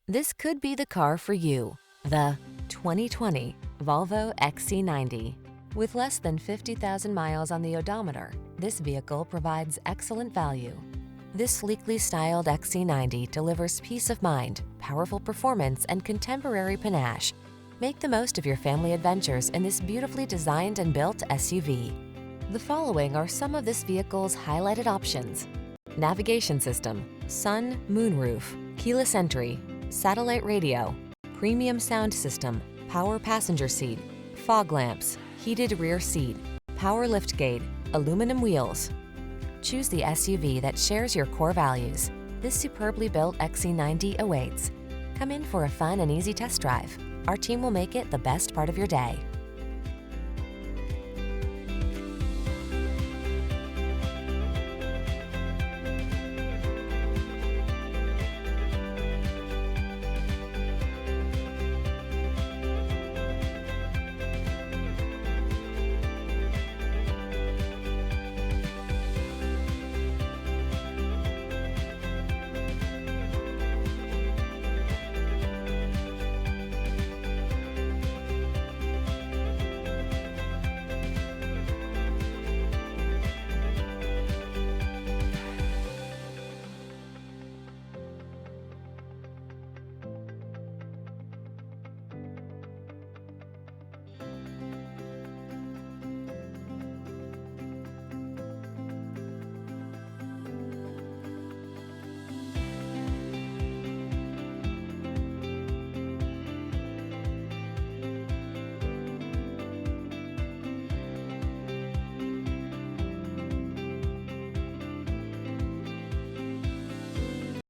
This could be the car for you. The 2020 Volvo XC90. With less than 50,000 miles on the odometer, this vehicle provides excellent value. This sleekly styled XC90 delivers peace of mind, powerful performance, and contemporary panache. Make the most of your family adventures in this beautifully designed and built SUV. The following are some of this vehicle's highlighted options: navigation system, sun, moonroof, keyless entry, satellite radio, premium sound system, power passenger seat, fog lamps, heated rear seat, power liftgate, aluminum wheels. Choose the SUV that shares your core values. This superbly built XC90 awaits. Come in for a fun and easy test drive. Our team will make it the best part of your day.